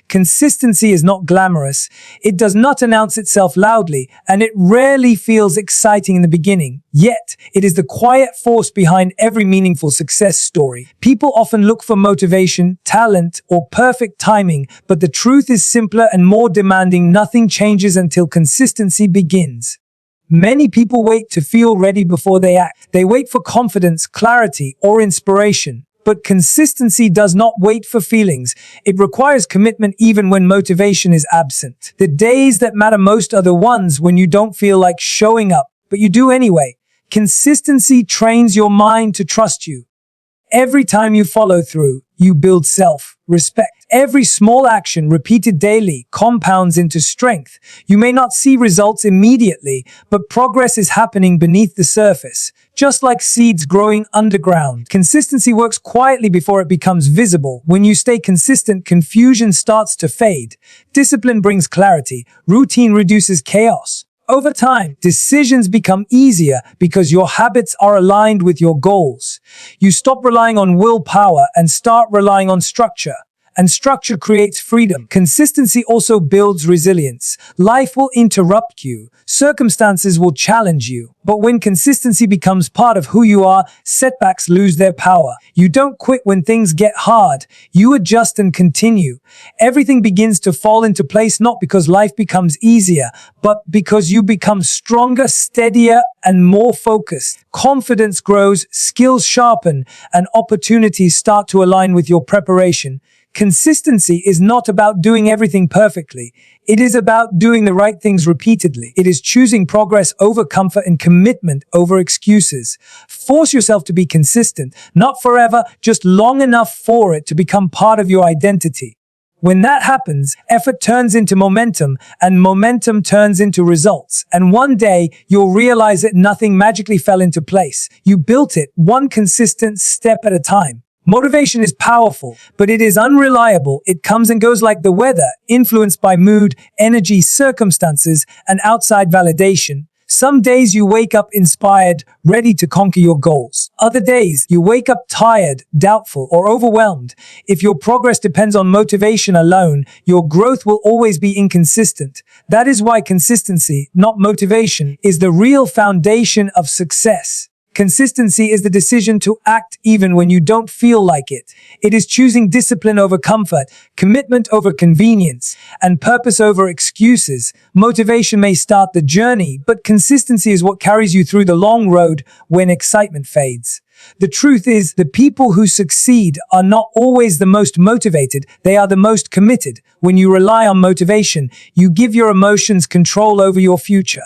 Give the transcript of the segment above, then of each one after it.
Consistency is not glamorous, it does not announce itself loudly, and it rarely feels exciting in the beginning. Yet, it is the quiet force behind every meaningful success story. People often look for motivation, talent, or perfect timing, but the truth is simpler and more demanding. Nothing changes until consistency begins. Many people wait to feel ready before they act. They wait for confidence, clarity, or inspiration. But consistency does not wait for feelings. It requires commitment even when motivation is absent. The days that matter most are the ones when you don't feel like showing up, but you do anyway. Consistency trains your mind to trust you. Every time you follow through, you build self-respect. Every small action repeated daily compounds into strength. You may not see results immediately, but progress is happening beneath the surface. Just like seeds growing underground, consistency works quietly before it becomes visible. When you stay consistent, confusion starts to fade. Discipline brings clarity. Routine reduces chaos. Over time, decisions become easier because your habits are aligned with your goals. You stop relying on willpower and start relying on structure. And structure creates freedom. Consistency also builds resilience. Life will interrupt you. Circumstances will challenge you. But when consistency becomes part of who you are, setbacks lose their power. You don't quit when things get hard. You adjust and continue. Everything begins to fall into place not because life becomes easier, but because you become stronger, steadier, and more focused. Confidence grows, skills sharpen, and opportunities start to align with your preparation. Consistency is not about doing everything perfectly. It is about doing the right things repeatedly. It is choosing progress over comfort and commitment over excuses. Force yourself to be consistent, not forever, just long enough for it to become part of your identity. When that happens, effort turns into momentum, and momentum turns into results. And one day, you'll realize that nothing magically fell into place. You built it, one consistent step at a time. Motivation is powerful, but it is unreliable. It comes and goes like the weather, influenced by mood, energy, circumstances, and outside validation. Some days you wake up inspired, ready to conquer your goals. Other days, you wake up tired, doubtful, or overwhelmed. If your progress depends on motivation alone, your growth will always be inconsistent. That is why consistency, not motivation, is the real foundation of success. Consistency is the decision to act even when you don't feel like it. It is choosing discipline over comfort, commitment over convenience, and purpose over excuses. Motivation may start the journey, but consistency is what carries you through the long road when excitement fades. The truth is, the people who succeed are not always the most motivated, they are the most committed. When you rely on motivation, you give your emotions control over your future.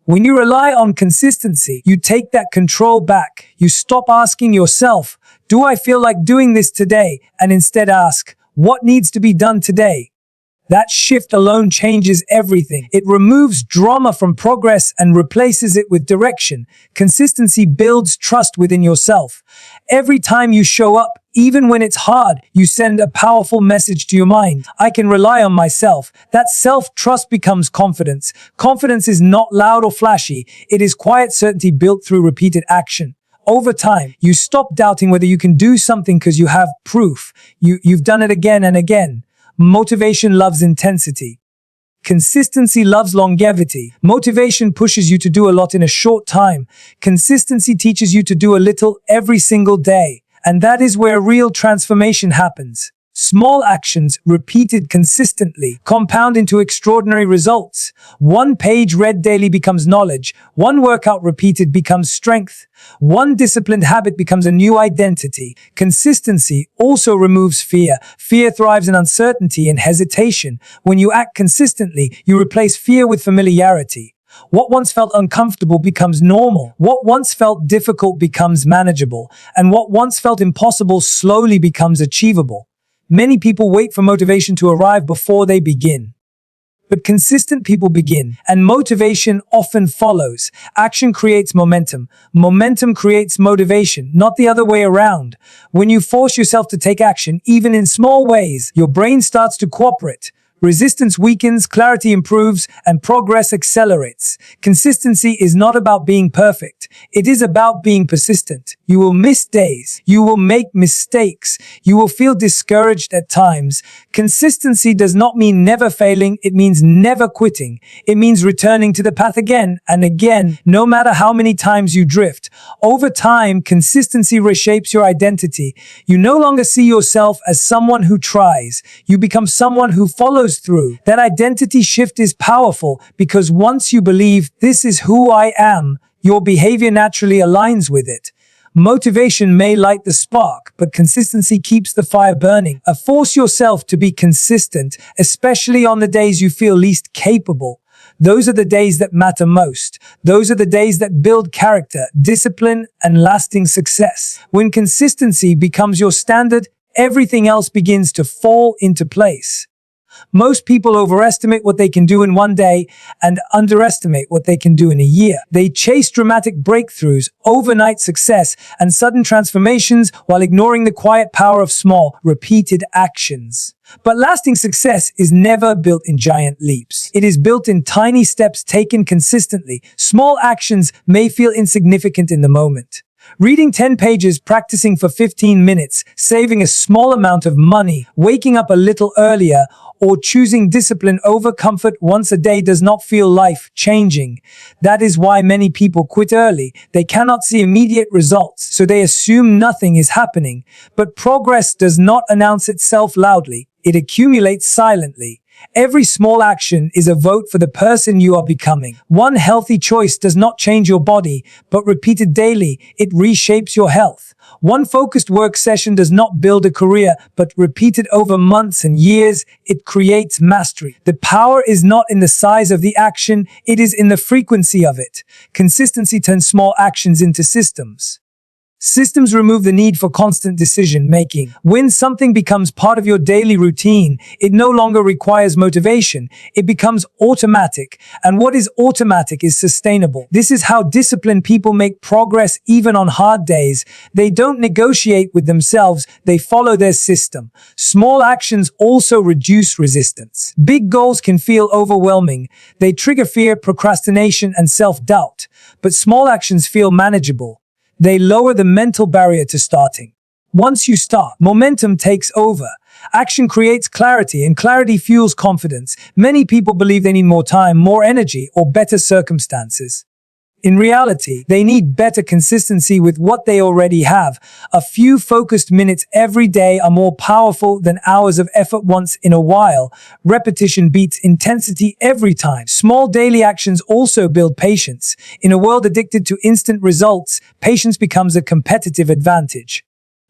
When you rely on consistency, you take that control back. You stop asking yourself, do I feel like doing this today? And instead ask, what needs to be done today? That shift alone changes everything. It removes drama from progress and replaces it with direction. Consistency builds trust within yourself. Every time you show up, even when it's hard, you send a powerful message to your mind. I can rely on myself. That self-trust becomes confidence. Confidence is not loud or flashy. It is quiet certainty built through repeated action. Over time, you stop doubting whether you can do something because you have proof. You've done it again and again. Motivation loves intensity. Consistency loves longevity. Motivation pushes you to do a lot in a short time. Consistency teaches you to do a little every single day. And that is where real transformation happens. Small actions, repeated consistently, compound into extraordinary results. One page read daily becomes knowledge. One workout repeated becomes strength. One disciplined habit becomes a new identity. Consistency also removes fear. Fear thrives in uncertainty and hesitation. When you act consistently, you replace fear with familiarity. What once felt uncomfortable becomes normal. What once felt difficult becomes manageable. And what once felt impossible slowly becomes achievable. Many people wait for motivation to arrive before they begin. But consistent people begin, and motivation often follows. Action creates momentum. Momentum creates motivation, not the other way around. When you force yourself to take action, even in small ways, your brain starts to cooperate. Resistance weakens, clarity improves, and progress accelerates. Consistency is not about being perfect. It is about being persistent. You will miss days. You will make mistakes. You will feel discouraged at times. Consistency does not mean never failing. It means never quitting. It means returning to the path again and again, no matter how many times you drift. Over time, consistency reshapes your identity. You no longer see yourself as someone who tries. You become someone who follows through. That identity shift is powerful because once you believe this is who I am, your behavior naturally aligns with it. Motivation may light the spark, but consistency keeps the fire burning. Force yourself to be consistent, especially on the days you feel least capable. Those are the days that matter most. Those are the days that build character, discipline, and lasting success. When consistency becomes your standard, everything else begins to fall into place. Most people overestimate what they can do in one day and underestimate what they can do in a year. They chase dramatic breakthroughs, overnight success, and sudden transformations while ignoring the quiet power of small, repeated actions. But lasting success is never built in giant leaps. It is built in tiny steps taken consistently. Small actions may feel insignificant in the moment. Reading 10 pages, practicing for 15 minutes, saving a small amount of money, waking up a little earlier, or choosing discipline over comfort once a day does not feel life-changing. That is why many people quit early. They cannot see immediate results, so they assume nothing is happening. But progress does not announce itself loudly. It accumulates silently. Every small action is a vote for the person you are becoming. One healthy choice does not change your body, but repeated daily, it reshapes your health. One focused work session does not build a career, but repeated over months and years, it creates mastery. The power is not in the size of the action, it is in the frequency of it. Consistency turns small actions into systems. Systems remove the need for constant decision-making. When something becomes part of your daily routine, it no longer requires motivation. It becomes automatic. And what is automatic is sustainable. This is how disciplined people make progress even on hard days. They don't negotiate with themselves, they follow their system. Small actions also reduce resistance. Big goals can feel overwhelming. They trigger fear, procrastination, and self-doubt. But small actions feel manageable. They lower the mental barrier to starting. Once you start, momentum takes over. Action creates clarity, and clarity fuels confidence. Many people believe they need more time, more energy, or better circumstances. In reality, they need better consistency with what they already have. A few focused minutes every day are more powerful than hours of effort once in a while. Repetition beats intensity every time. Small daily actions also build patience. In a world addicted to instant results, patience becomes a competitive advantage.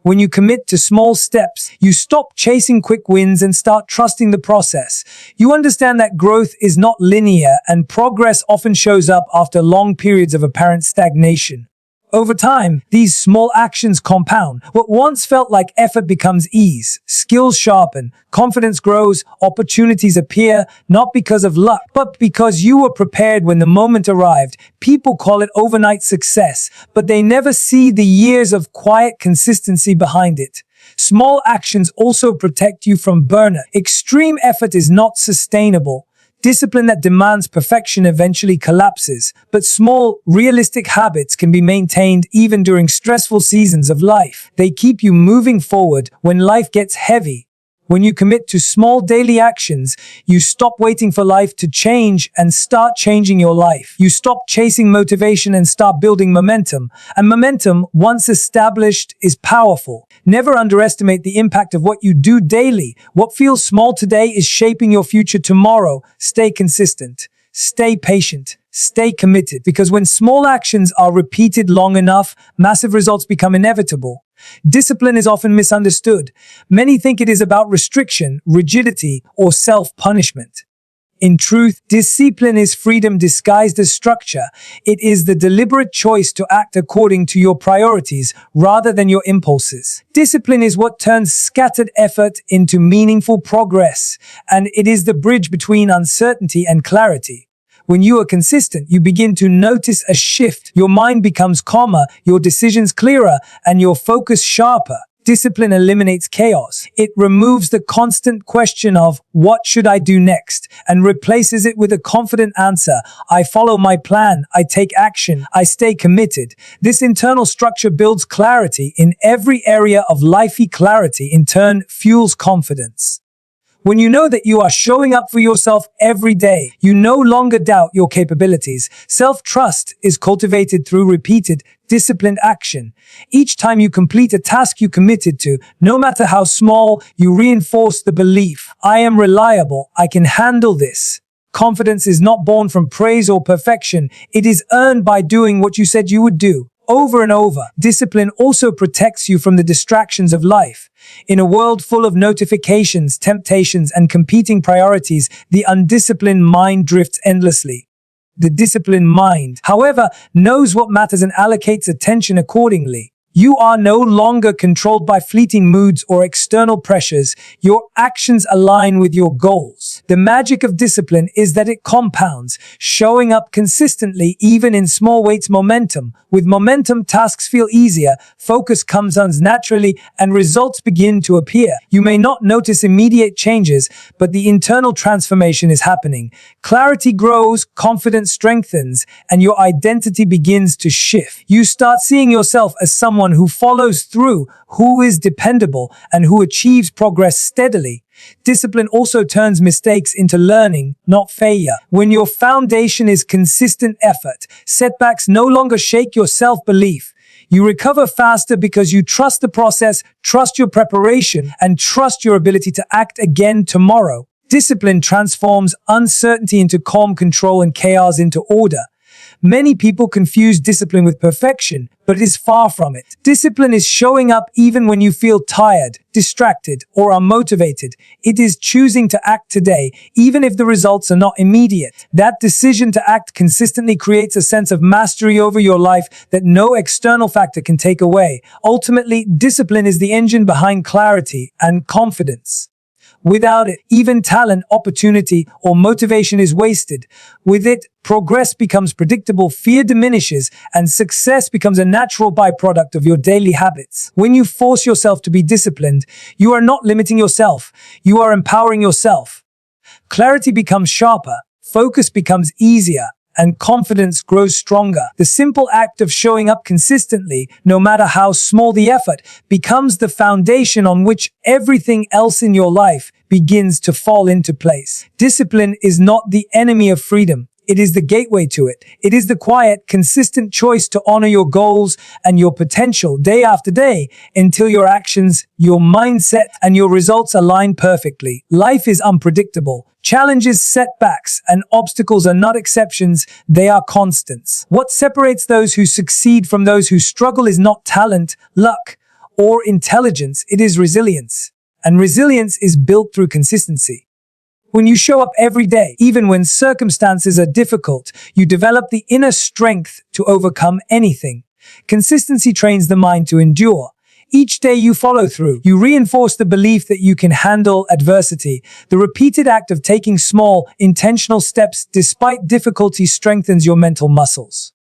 When you commit to small steps, you stop chasing quick wins and start trusting the process. You understand that growth is not linear and progress often shows up after long periods of apparent stagnation. Over time, these small actions compound. What once felt like effort becomes ease. Skills sharpen, confidence grows, opportunities appear, not because of luck, but because you were prepared when the moment arrived. People call it overnight success, but they never see the years of quiet consistency behind it. Small actions also protect you from burnout. Extreme effort is not sustainable. Discipline that demands perfection eventually collapses, but small, realistic habits can be maintained even during stressful seasons of life. They keep you moving forward when life gets heavy. When you commit to small daily actions, you stop waiting for life to change and start changing your life. You stop chasing motivation and start building momentum. And momentum, once established, is powerful. Never underestimate the impact of what you do daily. What feels small today is shaping your future tomorrow. Stay consistent. Stay patient. Stay committed. Because when small actions are repeated long enough, massive results become inevitable. Discipline is often misunderstood. Many think it is about restriction, rigidity, or self-punishment. In truth, discipline is freedom disguised as structure. It is the deliberate choice to act according to your priorities rather than your impulses. Discipline is what turns scattered effort into meaningful progress, and it is the bridge between uncertainty and clarity. When you are consistent, you begin to notice a shift. Your mind becomes calmer, your decisions clearer, and your focus sharper. Discipline eliminates chaos. It removes the constant question of what should I do next and replaces it with a confident answer. I follow my plan. I take action. I stay committed. This internal structure builds clarity in every area of life. Clarity, in turn, fuels confidence. When you know that you are showing up for yourself every day, you no longer doubt your capabilities. Self-trust is cultivated through repeated, disciplined action. Each time you complete a task you committed to, no matter how small, you reinforce the belief, I am reliable, I can handle this. Confidence is not born from praise or perfection. It is earned by doing what you said you would do. Over and over. Discipline also protects you from the distractions of life. In a world full of notifications, temptations, and competing priorities, the undisciplined mind drifts endlessly. The disciplined mind, however, knows what matters and allocates attention accordingly. You are no longer controlled by fleeting moods or external pressures. Your actions align with your goals. The magic of discipline is that it compounds, showing up consistently even in small weights. Momentum. With momentum, tasks feel easier, focus comes naturally, and results begin to appear. You may not notice immediate changes, but the internal transformation is happening. Clarity grows, confidence strengthens, and your identity begins to shift. You start seeing yourself as someone who follows through, who is dependable, and who achieves progress steadily. Discipline also turns mistakes into learning, not failure. When your foundation is consistent effort, setbacks no longer shake your self-belief. You recover faster because you trust the process, trust your preparation, and trust your ability to act again tomorrow. Discipline transforms uncertainty into calm, control, and chaos into order. Many people confuse discipline with perfection, but it is far from it. Discipline is showing up even when you feel tired, distracted, or unmotivated. It is choosing to act today, even if the results are not immediate. That decision to act consistently creates a sense of mastery over your life that no external factor can take away. Ultimately, discipline is the engine behind clarity and confidence. Without it, even talent, opportunity, or motivation is wasted. With it, progress becomes predictable, fear diminishes, and success becomes a natural byproduct of your daily habits. When you force yourself to be disciplined, you are not limiting yourself, you are empowering yourself. Clarity becomes sharper, focus becomes easier, and confidence grows stronger. The simple act of showing up consistently, no matter how small the effort, becomes the foundation on which everything else in your life begins to fall into place. Discipline is not the enemy of freedom. It is the gateway to it. It is the quiet, consistent choice to honor your goals and your potential day after day until your actions, your mindset, and your results align perfectly. Life is unpredictable. Challenges, setbacks, and obstacles are not exceptions, they are constants. What separates those who succeed from those who struggle is not talent, luck, or intelligence, it is resilience. And resilience is built through consistency. When you show up every day, even when circumstances are difficult, you develop the inner strength to overcome anything. Consistency trains the mind to endure. Each day you follow through, you reinforce the belief that you can handle adversity. The repeated act of taking small, intentional steps despite difficulty strengthens your mental muscles.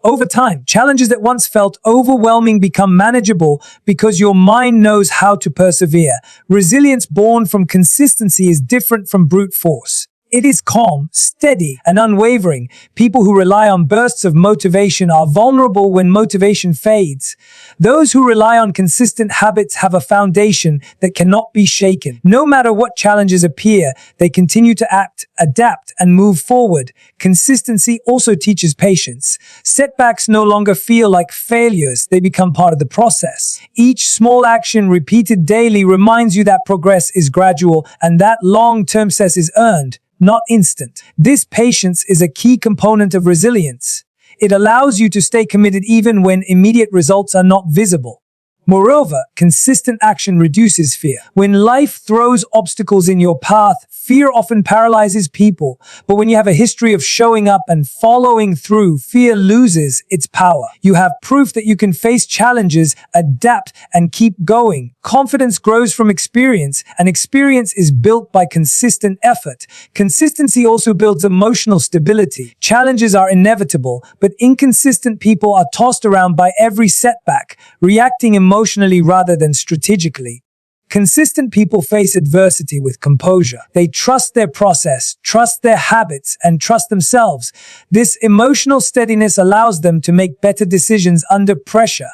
Over time, challenges that once felt overwhelming become manageable because your mind knows how to persevere. Resilience born from consistency is different from brute force. It is calm, steady, and unwavering. People who rely on bursts of motivation are vulnerable when motivation fades. Those who rely on consistent habits have a foundation that cannot be shaken. No matter what challenges appear, they continue to act, adapt, and move forward. Consistency also teaches patience. Setbacks no longer feel like failures, they become part of the process. Each small action repeated daily reminds you that progress is gradual and that long-term success is earned, not instant. This patience is a key component of resilience. It allows you to stay committed even when immediate results are not visible. Moreover, consistent action reduces fear. When life throws obstacles in your path, fear often paralyzes people. But when you have a history of showing up and following through, fear loses its power. You have proof that you can face challenges, adapt, and keep going. Confidence grows from experience, and experience is built by consistent effort. Consistency also builds emotional stability. Challenges are inevitable, but inconsistent people are tossed around by every setback, reacting emotionally emotionally rather than strategically. Consistent people face adversity with composure. They trust their process, trust their habits, and trust themselves. This emotional steadiness allows them to make better decisions under pressure.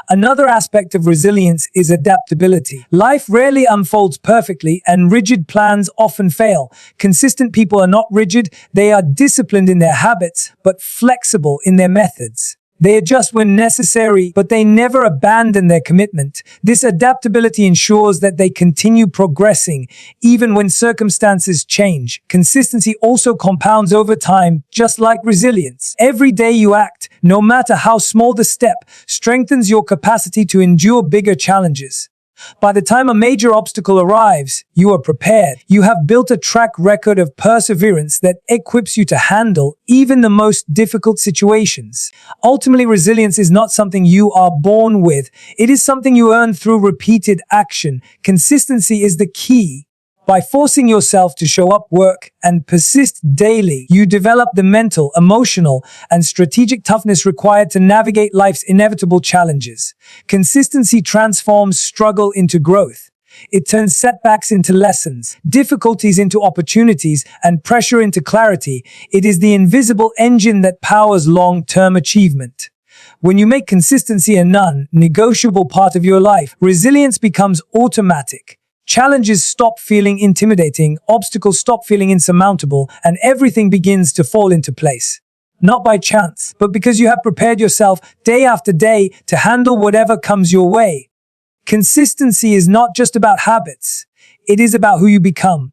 Another aspect of resilience is adaptability. Life rarely unfolds perfectly, and rigid plans often fail. Consistent people are not rigid, they are disciplined in their habits, but flexible in their methods. They adjust when necessary, but they never abandon their commitment. This adaptability ensures that they continue progressing, even when circumstances change. Consistency also compounds over time, just like resilience. Every day you act, no matter how small the step, strengthens your capacity to endure bigger challenges. By the time a major obstacle arrives, you are prepared. You have built a track record of perseverance that equips you to handle even the most difficult situations. Ultimately, resilience is not something you are born with. It is something you earn through repeated action. Consistency is the key. By forcing yourself to show up, work, and persist daily, you develop the mental, emotional, and strategic toughness required to navigate life's inevitable challenges. Consistency transforms struggle into growth. It turns setbacks into lessons, difficulties into opportunities, and pressure into clarity. It is the invisible engine that powers long-term achievement. When you make consistency a non-negotiable part of your life, resilience becomes automatic. Challenges stop feeling intimidating, obstacles stop feeling insurmountable, and everything begins to fall into place. Not by chance, but because you have prepared yourself day after day to handle whatever comes your way. Consistency is not just about habits. It is about who you become.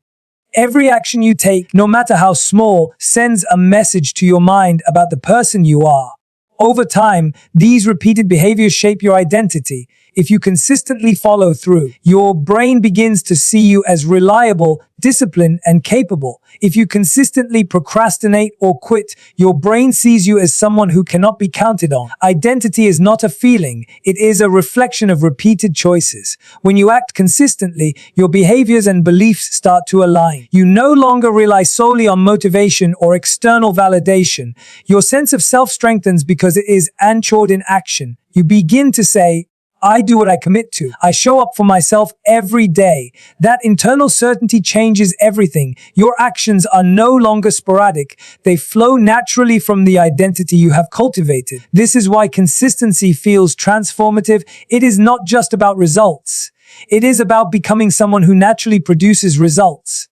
Every action you take, no matter how small, sends a message to your mind about the person you are. Over time, these repeated behaviors shape your identity. If you consistently follow through, your brain begins to see you as reliable, disciplined, and capable. If you consistently procrastinate or quit, your brain sees you as someone who cannot be counted on. Identity is not a feeling, it is a reflection of repeated choices. When you act consistently, your behaviors and beliefs start to align. You no longer rely solely on motivation or external validation. Your sense of self strengthens because it is anchored in action. You begin to say, I do what I commit to. I show up for myself every day. That internal certainty changes everything. Your actions are no longer sporadic. They flow naturally from the identity you have cultivated. This is why consistency feels transformative. It is not just about results. It is about becoming someone who naturally produces results.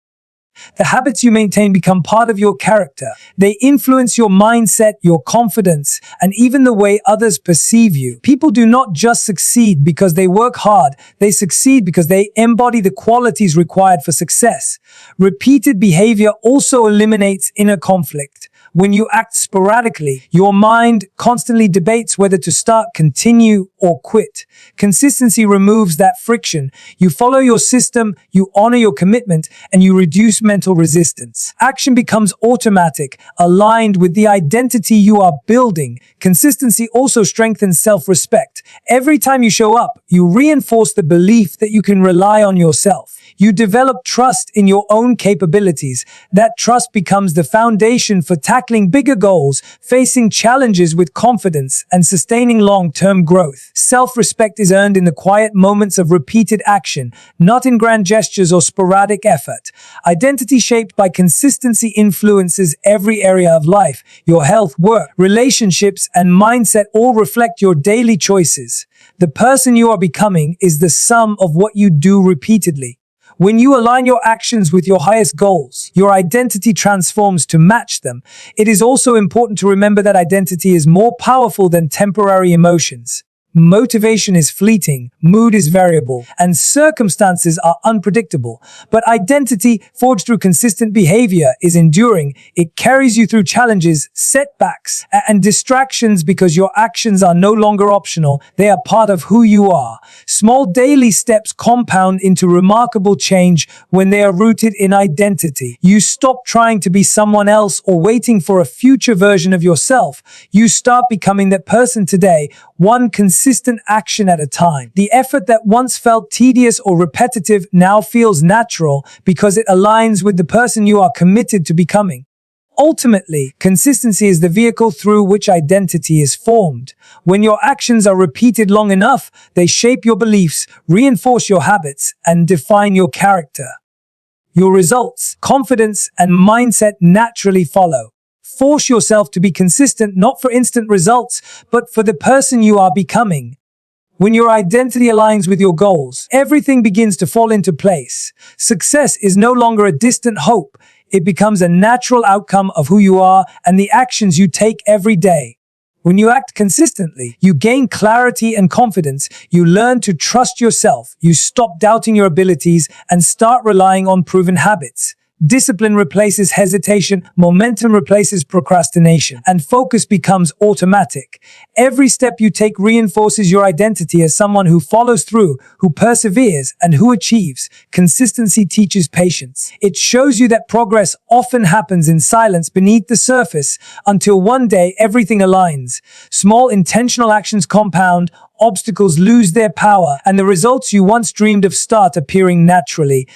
The habits you maintain become part of your character. They influence your mindset, your confidence, and even the way others perceive you. People do not just succeed because they work hard. They succeed because they embody the qualities required for success. Repeated behavior also eliminates inner conflict. When you act sporadically, your mind constantly debates whether to start, continue, or quit. Consistency removes that friction. You follow your system, you honor your commitment, and you reduce mental resistance. Action becomes automatic, aligned with the identity you are building. Consistency also strengthens self-respect. Every time you show up, you reinforce the belief that you can rely on yourself. You develop trust in your own capabilities. That trust becomes the foundation for tackling bigger goals, facing challenges with confidence, and sustaining long-term growth. Self-respect is earned in the quiet moments of repeated action, not in grand gestures or sporadic effort. Identity shaped by consistency influences every area of life. Your health, work, relationships, and mindset all reflect your daily choices. The person you are becoming is the sum of what you do repeatedly. When you align your actions with your highest goals, your identity transforms to match them. It is also important to remember that identity is more powerful than temporary emotions. Motivation is fleeting, mood is variable, and circumstances are unpredictable. But identity, forged through consistent behavior, is enduring. It carries you through challenges, setbacks, and distractions because your actions are no longer optional. They are part of who you are. Small daily steps compound into remarkable change when they are rooted in identity. You stop trying to be someone else or waiting for a future version of yourself. You start becoming that person today, one consistent action at a time. The effort that once felt tedious or repetitive now feels natural because it aligns with the person you are committed to becoming. Ultimately, consistency is the vehicle through which identity is formed. When your actions are repeated long enough, they shape your beliefs, reinforce your habits, and define your character. Your results, confidence, and mindset naturally follow. Force yourself to be consistent not for instant results, but for the person you are becoming. When your identity aligns with your goals, everything begins to fall into place. Success is no longer a distant hope. It becomes a natural outcome of who you are and the actions you take every day. When you act consistently, you gain clarity and confidence. You learn to trust yourself. You stop doubting your abilities and start relying on proven habits. Discipline replaces hesitation, momentum replaces procrastination, and focus becomes automatic. Every step you take reinforces your identity as someone who follows through, who perseveres, and who achieves. Consistency teaches patience. It shows you that progress often happens in silence beneath the surface until one day everything aligns. Small intentional actions compound, obstacles lose their power, and the results you once dreamed of start appearing naturally.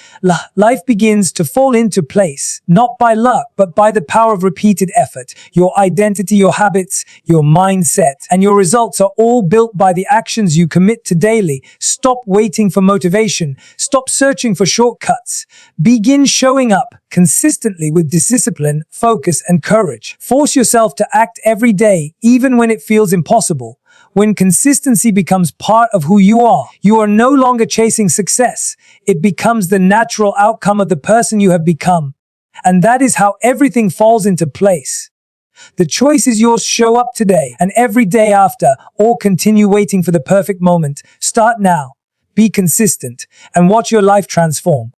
Life begins to fall into place, not by luck, but by the power of repeated effort. Your identity, your habits, your mindset, and your results are all built by the actions you commit to daily. Stop waiting for motivation. Stop searching for shortcuts. Begin showing up consistently with discipline, focus, and courage. Force yourself to act every day, even when it feels impossible. When consistency becomes part of who you are no longer chasing success. It becomes the natural outcome of the person you have become. And that is how everything falls into place. The choice is yours. Show up today and every day after, or continue waiting for the perfect moment. Start now, be consistent, and watch your life transform.